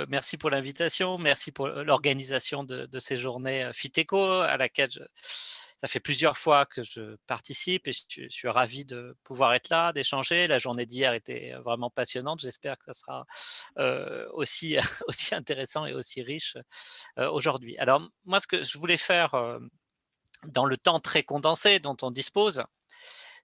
merci pour l'invitation, merci pour l'organisation de ces journées FITECO à laquelle ça fait plusieurs fois que je participe et je suis ravi de pouvoir être là, d'échanger. La journée d'hier était vraiment passionnante. J'espère que ça sera aussi, aussi intéressant et aussi riche aujourd'hui. Alors, moi, ce que je voulais faire dans le temps très condensé dont on dispose, Oui,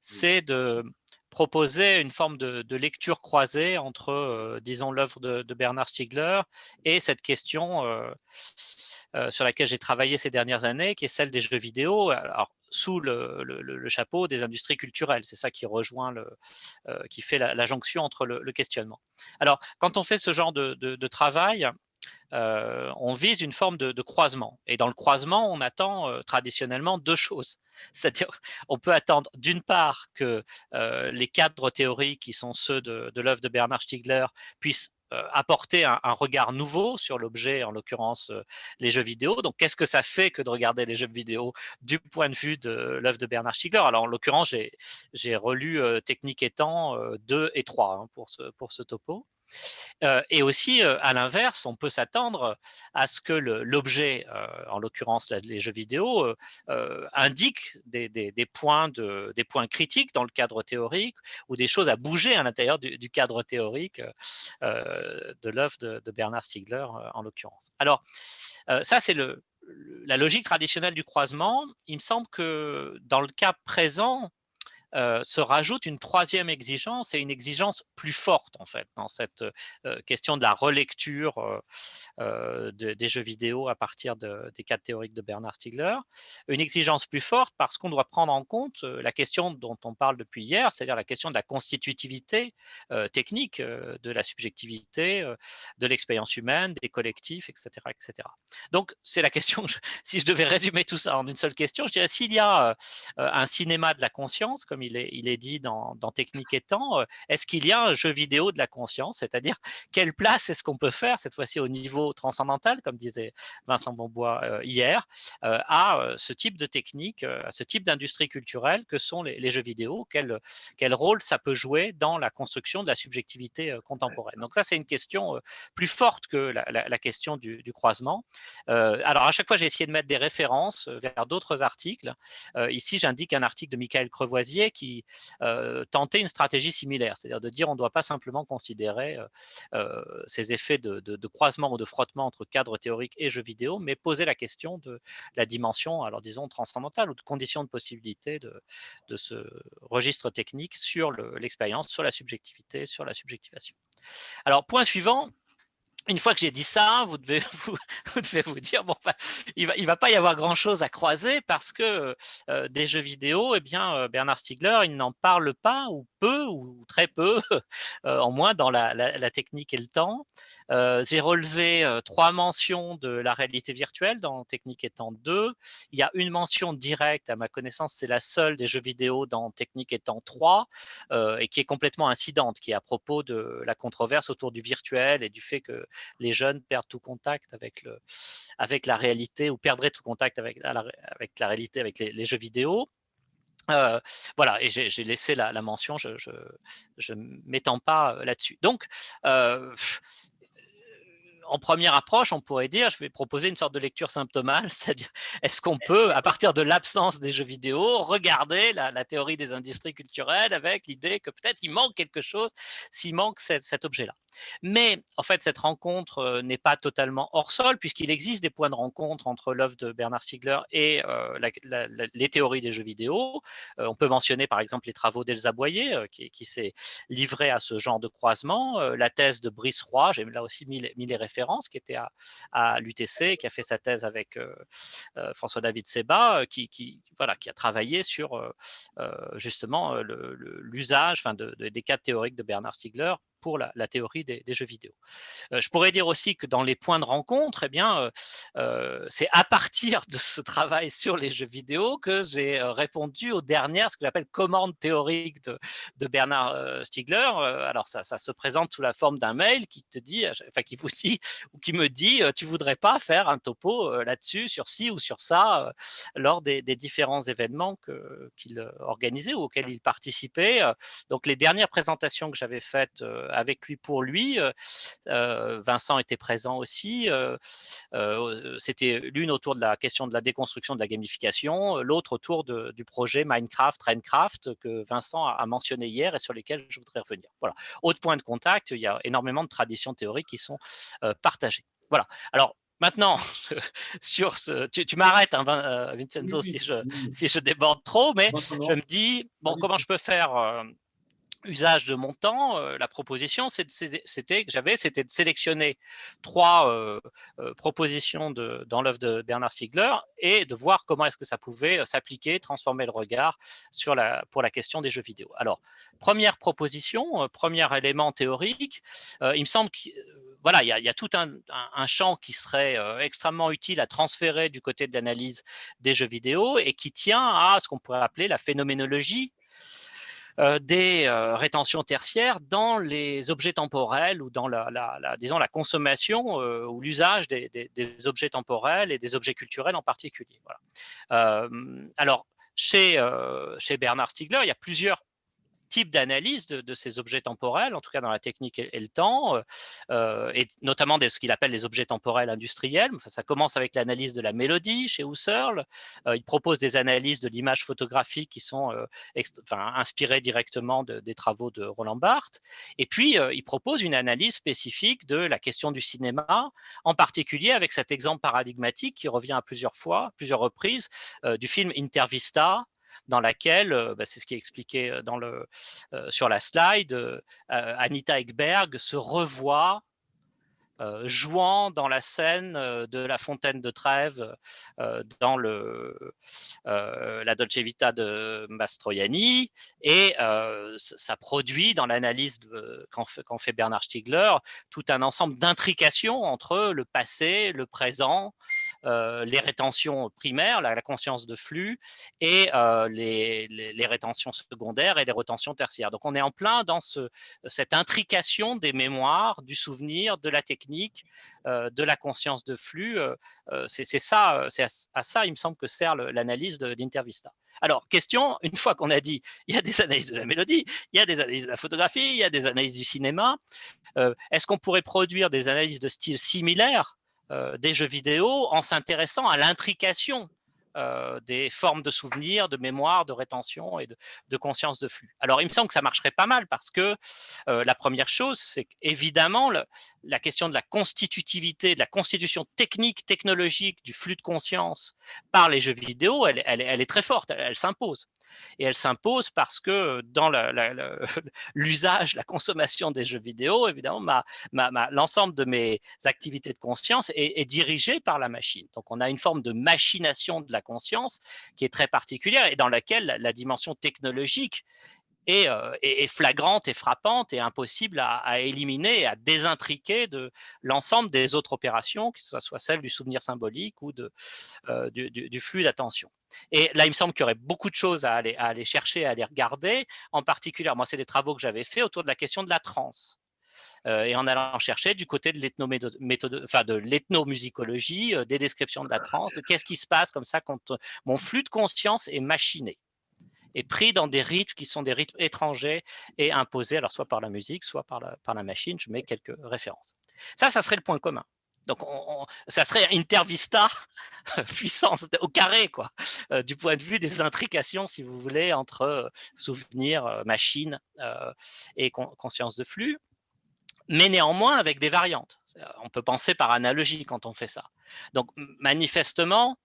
c'est de proposer une forme de lecture croisée entre, disons, l'œuvre de Bernard Stiegler et cette question sur laquelle j'ai travaillé ces dernières années, qui est celle des jeux vidéo. Alors, sous le chapeau des industries culturelles, c'est ça qui rejoint qui fait la jonction entre le questionnement. Alors, quand on fait ce genre de travail, on vise une forme de croisement. Et dans le croisement, on attend traditionnellement deux choses. C'est-à-dire, on peut attendre d'une part que les cadres théoriques qui sont ceux de l'œuvre de Bernard Stiegler puissent apporter un regard nouveau sur l'objet, en l'occurrence les jeux vidéo. Donc, qu'est-ce que ça fait que de regarder les jeux vidéo du point de vue de l'œuvre de Bernard Stiegler? Alors, en l'occurrence, j'ai relu Technique et Temps 2 et 3 hein, pour ce topo. Et aussi, à l'inverse, on peut s'attendre à ce que l'objet, en l'occurrence les jeux vidéo, indique des points critiques dans le cadre théorique ou des choses à bouger à l'intérieur du cadre théorique de l'œuvre de Bernard Stiegler, en l'occurrence. Alors, ça, c'est la logique traditionnelle du croisement. Il me semble que dans le cas présent, se rajoute une troisième exigence et une exigence plus forte en fait dans cette question de la relecture des jeux vidéo à partir des cadres théoriques de Bernard Stiegler. Une exigence plus forte parce qu'on doit prendre en compte la question dont on parle depuis hier, c'est-à-dire la question de la constitutivité technique de la subjectivité, de l'expérience humaine, des collectifs, etc. etc. Donc c'est la question, si je devais résumer tout ça en une seule question, je dirais s'il y a un cinéma de la conscience, comme il est dit dans Technique et Temps, est-ce qu'il y a un jeu vidéo de la conscience, c'est-à-dire quelle place est-ce qu'on peut faire, cette fois-ci au niveau transcendantal, comme disait Vincent Bonbois hier, à ce type de technique, à ce type d'industrie culturelle que sont les jeux vidéo, quel rôle ça peut jouer dans la construction de la subjectivité contemporaine. Donc ça, c'est une question plus forte que la question du croisement. Alors à chaque fois, j'ai essayé de mettre des références vers d'autres articles. Ici, j'indique un article de Michael Crevoisier qui tentait une stratégie similaire, c'est-à-dire de dire on ne doit pas simplement considérer ces effets de croisement ou de frottement entre cadre théorique et jeux vidéo, mais poser la question de la dimension, alors disons transcendantale ou de conditions de possibilité de ce registre technique sur l'expérience, sur la subjectivité, sur la subjectivation. Alors, point suivant, une fois que j'ai dit ça, vous devez vous devez vous dire bon, bah, il va pas y avoir grand chose à croiser parce que des jeux vidéo, eh bien Bernard Stiegler, il n'en parle pas ou peu ou très peu, en moins dans la technique et le temps. J'ai relevé trois mentions de la réalité virtuelle dans Technique et temps 2. Il y a une mention directe, à ma connaissance, c'est la seule des jeux vidéo dans Technique et temps 3, et qui est complètement incidente, qui est à propos de la controverse autour du virtuel et du fait que les jeunes perdent tout contact avec la réalité ou perdraient tout contact avec la réalité, avec les jeux vidéo. Euh, voilà, et j'ai laissé la mention, je m'étends pas là-dessus. Donc, euh, en première approche, on pourrait dire, je vais proposer une sorte de lecture symptomale, c'est-à-dire, est-ce qu'on peut, à partir de l'absence des jeux vidéo, regarder la théorie des industries culturelles avec l'idée que peut-être il manque quelque chose s'il manque cet objet-là. Mais en fait, cette rencontre n'est pas totalement hors sol, puisqu'il existe des points de rencontre entre l'œuvre de Bernard Stiegler et les théories des jeux vidéo. On peut mentionner par exemple les travaux d'Elsa Boyer, qui s'est livré à ce genre de croisement, la thèse de Brice Roy, j'ai là aussi mis les références, qui était à l'UTC, qui a fait sa thèse avec François-David Seba, voilà, qui a travaillé sur justement l'usage des cas théoriques de Bernard Stiegler pour la théorie des jeux vidéo. Je pourrais dire aussi que dans les points de rencontre, eh bien, c'est à partir de ce travail sur les jeux vidéo que j'ai répondu aux dernières, ce que j'appelle commandes théoriques de Bernard Stiegler. Alors ça se présente sous la forme d'un mail qui te dit, enfin qui vous dit ou qui me dit, tu voudrais pas faire un topo là-dessus, sur ci ou sur ça, lors des différents événements qu'il organisait ou auxquels il participait. Donc les dernières présentations que j'avais faites avec lui pour lui. Vincent était présent aussi. C'était l'une autour de la question de la déconstruction de la gamification, l'autre autour du projet Minecraft, Raincraft, que Vincent a mentionné hier et sur lesquels je voudrais revenir. Voilà. Autre point de contact, il y a énormément de traditions théoriques qui sont partagées. Voilà. Alors, maintenant, sur tu m'arrêtes, hein, Vincenzo, Oui, si je déborde trop, mais non, non, je me dis, bon, comment je peux faire usage de mon temps? La proposition c'était de sélectionner 3 propositions dans l'œuvre de Bernard Stiegler et de voir comment est-ce que ça pouvait s'appliquer, transformer le regard pour la question des jeux vidéo. Alors, première proposition, premier élément théorique, il me semble qu'il voilà, il y a tout un champ qui serait extrêmement utile à transférer du côté de l'analyse des jeux vidéo et qui tient à ce qu'on pourrait appeler la phénoménologie des rétentions tertiaires dans les objets temporels ou dans disons, la consommation ou l'usage des objets temporels et des objets culturels en particulier. Voilà. Alors, chez Bernard Stiegler, il y a plusieurs type d'analyse de ces objets temporels, en tout cas dans la technique et le temps, et notamment ce qu'il appelle les objets temporels industriels. Enfin, ça commence avec l'analyse de la mélodie chez Husserl. Il propose des analyses de l'image photographique qui sont inspirées directement des travaux de Roland Barthes. Et puis, il propose une analyse spécifique de la question du cinéma, en particulier avec cet exemple paradigmatique qui revient à plusieurs reprises, du film Intervista, dans laquelle, c'est ce qui est expliqué sur la slide, Anita Ekberg se revoit jouant dans la scène de La Fontaine de Trèves dans la Dolce Vita de Mastroianni, et ça produit dans l'analyse qu'en fait Bernard Stiegler tout un ensemble d'intrications entre le passé, le présent, les rétentions primaires, la conscience de flux, et les rétentions secondaires et les rétentions tertiaires. Donc on est en plein dans cette intrication des mémoires, du souvenir, de la technique, de la conscience de flux. C'est ça, c'est à ça, il me semble, que sert l'analyse d'Intervista. Alors, question, une fois qu'on a dit, il y a des analyses de la mélodie, il y a des analyses de la photographie, il y a des analyses du cinéma, est-ce qu'on pourrait produire des analyses de style similaire des jeux vidéo en s'intéressant à l'intrication des formes de souvenirs, de mémoire, de rétention et de conscience de flux? Alors, il me semble que ça marcherait pas mal parce que la première chose, c'est qu'évidemment, la question de la constitutivité, de la constitution technique, technologique du flux de conscience par les jeux vidéo, elle est très forte, elle s'impose. Et elle s'impose parce que dans l'usage, la consommation des jeux vidéo, évidemment, l'ensemble de mes activités de conscience est dirigé par la machine. Donc, on a une forme de machination de la conscience qui est très particulière et dans laquelle la dimension technologique est flagrante et frappante et impossible à éliminer et à désintriquer de l'ensemble des autres opérations, que ce soit celle du souvenir symbolique ou du flux d'attention. Et là, il me semble qu'il y aurait beaucoup de choses à aller chercher, à aller regarder. En particulier, moi, c'est des travaux que j'avais faits autour de la question de la transe. Et en allant chercher du côté de l'ethnomusicologie, des descriptions de la transe, de qu'est-ce qui se passe comme ça quand mon flux de conscience est machiné, est pris dans des rythmes qui sont des rythmes étrangers et imposés, alors soit par la musique, soit par la machine. Je mets quelques références. Ça serait le point commun. Donc, ça serait Intervista puissance au carré, quoi, du point de vue des intrications, si vous voulez, entre souvenir, machine et conscience de flux, mais néanmoins avec des variantes. On peut penser par analogie quand on fait ça. Donc, manifestement,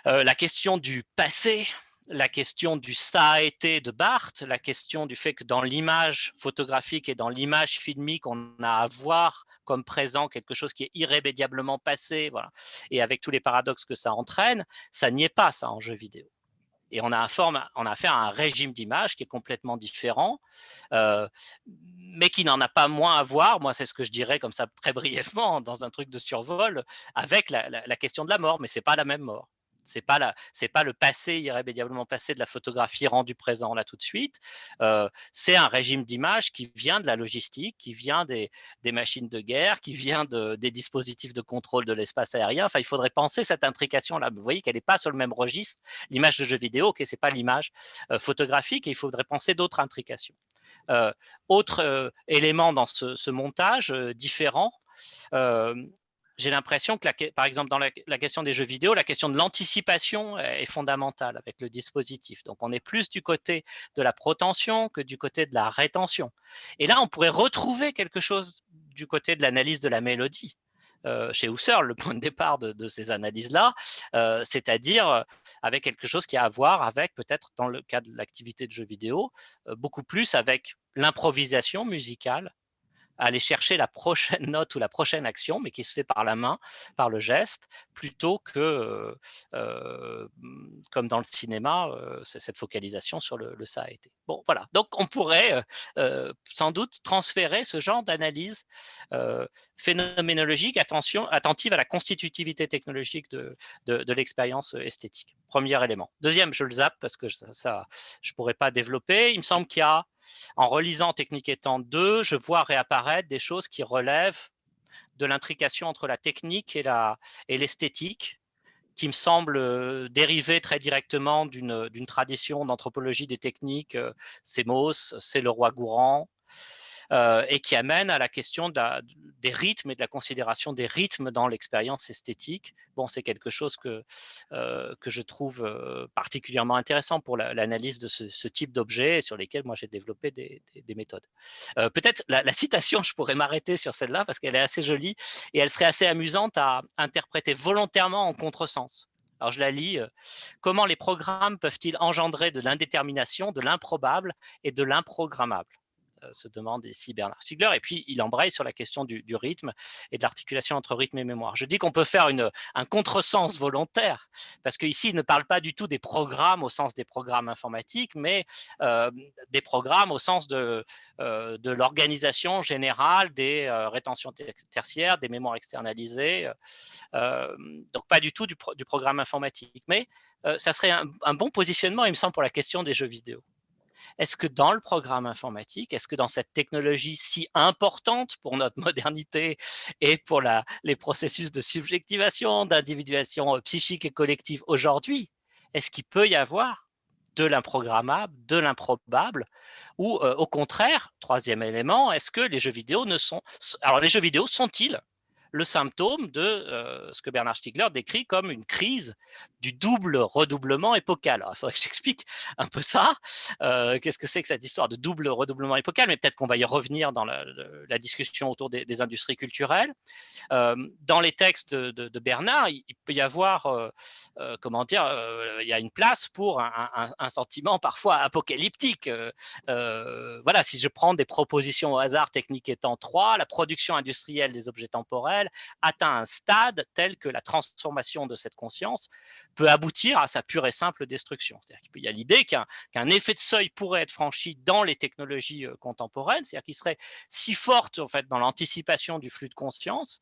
la question du passé, la question du ça a été de Barthes, la question du fait que dans l'image photographique et dans l'image filmique, on a à voir comme présent quelque chose qui est irrémédiablement passé, voilà, et avec tous les paradoxes que ça entraîne, ça n'y est pas, ça, en jeu vidéo. Et on a affaire à un régime d'image qui est complètement différent, mais qui n'en a pas moins à voir, moi c'est ce que je dirais comme ça très brièvement, dans un truc de survol, avec la question de la mort, mais ce n'est pas la même mort. C'est pas le passé irrémédiablement passé de la photographie rendu présent là tout de suite. C'est un régime d'image qui vient de la logistique, qui vient des machines de guerre, qui vient des dispositifs de contrôle de l'espace aérien. Enfin, il faudrait penser cette intrication là. Vous voyez qu'elle n'est pas sur le même registre. L'image de jeu vidéo, ok, c'est pas l'image photographique, et il faudrait penser d'autres intrications. Autre élément dans ce montage différent, j'ai l'impression que, par exemple, dans la question des jeux vidéo, la question de l'anticipation est fondamentale avec le dispositif. Donc, on est plus du côté de la protention que du côté de la rétention. Et là, on pourrait retrouver quelque chose du côté de l'analyse de la mélodie. Chez Husserl, le point de départ de ces analyses-là, c'est-à-dire avec quelque chose qui a à voir avec, peut-être dans le cas de l'activité de jeu vidéo, beaucoup plus avec l'improvisation musicale, aller chercher la prochaine note ou la prochaine action, mais qui se fait par la main, par le geste, plutôt que, comme dans le cinéma, c'est cette focalisation sur le ça a été. Bon, voilà. Donc, on pourrait sans doute transférer ce genre d'analyse phénoménologique, attentive à la constitutivité technologique de l'expérience esthétique. Premier élément. Deuxième, je le zappe parce que je ne pourrais pas développer. Il me semble qu'il y a, en relisant Technique étant 2, je vois réapparaître des choses qui relèvent de l'intrication entre la technique et l'esthétique, qui me semble dériver très directement d'une tradition d'anthropologie des techniques, c'est Mauss, c'est Leroi-Gourhan, et qui amène à la question des rythmes et de la considération des rythmes dans l'expérience esthétique. Bon, c'est quelque chose que je trouve particulièrement intéressant pour l'analyse de ce type d'objets sur lesquels moi j'ai développé des méthodes. Peut-être la citation, je pourrais m'arrêter sur celle-là parce qu'elle est assez jolie et elle serait assez amusante à interpréter volontairement en contresens. Alors je la lis. Comment les programmes peuvent-ils engendrer de l'indétermination, de l'improbable et de l'improgrammable, se demande ici Bernard Stiegler, et puis il embraye sur la question du rythme et de l'articulation entre rythme et mémoire. Je dis qu'on peut faire un contresens volontaire, parce qu'ici il ne parle pas du tout des programmes au sens des programmes informatiques, mais des programmes au sens de l'organisation générale des rétentions tertiaires, des mémoires externalisées, donc pas du tout du programme informatique, mais ça serait un bon positionnement, il me semble, pour la question des jeux vidéo. Est-ce que dans le programme informatique, est-ce que dans cette technologie si importante pour notre modernité et pour les processus de subjectivation, d'individuation psychique et collective aujourd'hui, est-ce qu'il peut y avoir de l'improgrammable, de l'improbable, ou au contraire, troisième élément, est-ce que les jeux vidéo alors les jeux vidéo sont-ils le symptôme de ce que Bernard Stiegler décrit comme une crise du double redoublement épocal. Alors, il faudrait que j'explique un peu ça. Qu'est-ce que c'est que cette histoire de double redoublement épocal? Mais peut-être qu'on va y revenir dans la discussion autour des industries culturelles. Dans les textes de Bernard, il peut y avoir, comment dire, il y a une place pour un sentiment parfois apocalyptique. Voilà, si je prends des propositions au hasard, technique étant 3, la production industrielle des objets temporels atteint un stade tel que la transformation de cette conscience peut aboutir à sa pure et simple destruction. C'est-à-dire qu'il y a l'idée qu'un effet de seuil pourrait être franchi dans les technologies contemporaines, c'est-à-dire qu'il serait si forte en fait dans l'anticipation du flux de conscience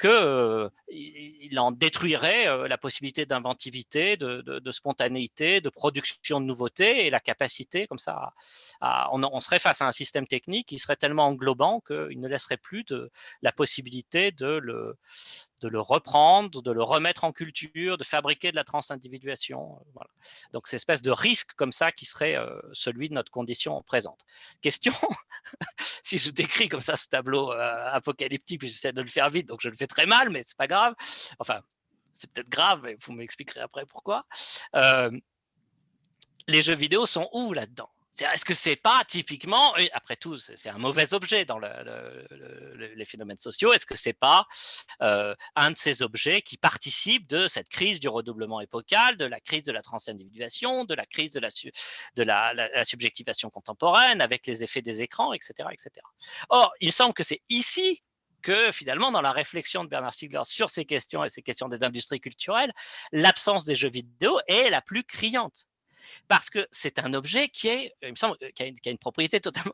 qu'il en détruirait la possibilité d'inventivité, de spontanéité, de production de nouveautés et la capacité comme ça on serait face à un système technique qui serait tellement englobant qu'il ne laisserait plus la possibilité de le reprendre, de le remettre en culture, de fabriquer de la transindividuation. Voilà. Donc, c'est une espèce de risque comme ça qui serait celui de notre condition présente. Question, si je décris comme ça ce tableau apocalyptique, puis j'essaie de le faire vite, donc je le fais très mal, mais c'est pas grave. Enfin, c'est peut-être grave, mais vous m'expliquerez après pourquoi. Les jeux vidéo sont où là-dedans? Est-ce que c'est pas typiquement, après tout, c'est un mauvais objet dans les phénomènes sociaux, est-ce que c'est pas un de ces objets qui participent de cette crise du redoublement épocal, de la crise de la transindividuation, de la crise de la subjectivation contemporaine avec les effets des écrans, etc., etc. Or, il semble que c'est ici que finalement, dans la réflexion de Bernard Stiegler sur ces questions et ces questions des industries culturelles, l'absence des jeux vidéo est la plus criante. Parce que c'est un objet il me semble, qui a une propriété totalement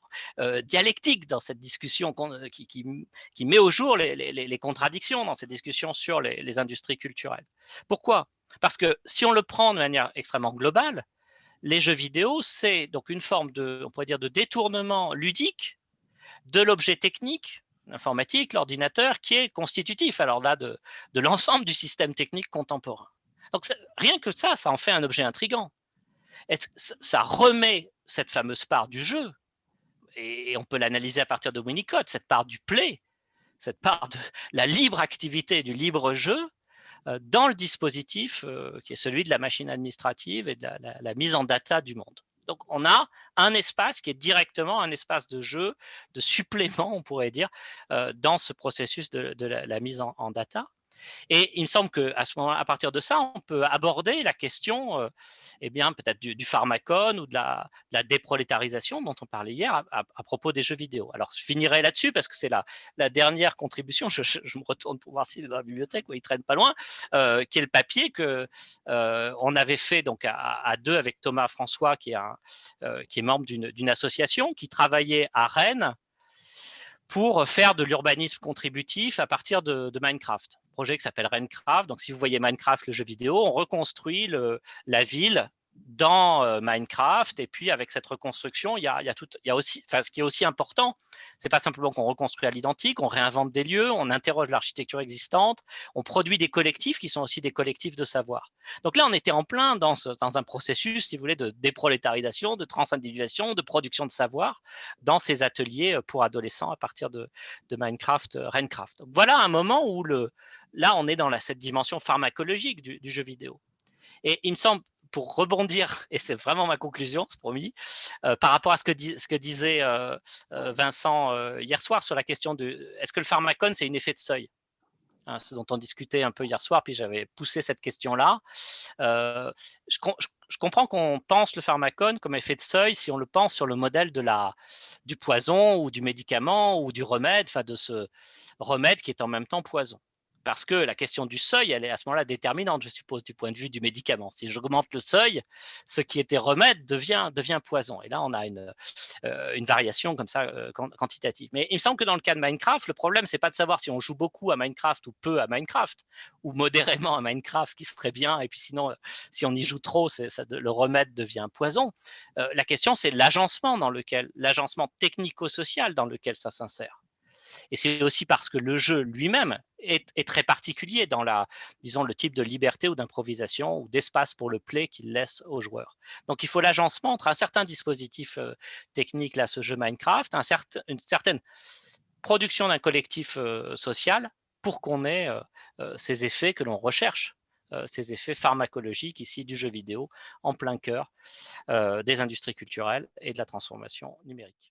dialectique dans cette discussion qui met au jour les contradictions dans cette discussion sur les industries culturelles. Pourquoi? Parce que si on le prend de manière extrêmement globale, les jeux vidéo, c'est donc une forme on pourrait dire, de détournement ludique de l'objet technique, l'informatique, l'ordinateur, qui est constitutif, alors là, de l'ensemble du système technique contemporain. Donc rien que ça en fait un objet intrigant. Ça remet cette fameuse part du jeu, et on peut l'analyser à partir de Winnicott, cette part du play, cette part de la libre activité, du libre jeu, dans le dispositif qui est celui de la machine administrative et de la mise en data du monde. Donc, on a un espace qui est directement un espace de jeu, de supplément, on pourrait dire, dans ce processus de la mise en data. Et il me semble qu'à ce moment, à partir de ça, on peut aborder la question, eh bien, peut-être du pharmacone ou de la déprolétarisation dont on parlait hier à propos des jeux vidéo. Alors, je finirai là-dessus parce que c'est la dernière contribution. Je me retourne pour voir s'il est dans la bibliothèque, où il traîne pas loin, qui est le papier que on avait fait donc à deux avec Thomas François, qui est membre d'une association qui travaillait à Rennes pour faire de l'urbanisme contributif à partir de Minecraft. Un projet qui s'appelle Renecraft. Donc, si vous voyez Minecraft, le jeu vidéo, on reconstruit la ville dans Minecraft. Et puis, avec cette reconstruction, il y a aussi, enfin, ce qui est aussi important, c'est pas simplement qu'on reconstruit à l'identique, on réinvente des lieux, on interroge l'architecture existante, on produit des collectifs qui sont aussi des collectifs de savoir. Donc là, on était en plein dans un processus, si vous voulez, de déprolétarisation, de transindividuation, de production de savoir dans ces ateliers pour adolescents à partir de Minecraft, Renecraft. Donc voilà un moment où là, on est dans cette dimension pharmacologique du jeu vidéo. Et il me semble, pour rebondir, et c'est vraiment ma conclusion, c'est promis, par rapport à ce que disait Vincent hier soir sur la question de est-ce que le pharmacone, c'est un effet de seuil, hein, ce dont on discutait un peu hier soir, puis j'avais poussé cette question-là. Je comprends qu'on pense le pharmacone comme effet de seuil si on le pense sur le modèle du poison ou du médicament ou du remède, enfin de ce remède qui est en même temps poison. Parce que la question du seuil, elle est à ce moment-là déterminante, je suppose, du point de vue du médicament. Si j'augmente le seuil, ce qui était remède devient poison. Et là, on a une variation comme ça quantitative. Mais il me semble que dans le cas de Minecraft, le problème, c'est pas de savoir si on joue beaucoup à Minecraft ou peu à Minecraft, ou modérément à Minecraft, ce qui serait bien, et puis sinon, si on y joue trop, le remède devient poison. La question, c'est l'agencement technico-social dans lequel ça s'insère. Et c'est aussi parce que le jeu lui-même est très particulier dans disons, le type de liberté ou d'improvisation ou d'espace pour le play qu'il laisse aux joueurs. Donc il faut l'agencement entre un certain dispositif technique, là, ce jeu Minecraft, une certaine production d'un collectif social pour qu'on ait ces effets que l'on recherche, ces effets pharmacologiques ici du jeu vidéo en plein cœur des industries culturelles et de la transformation numérique.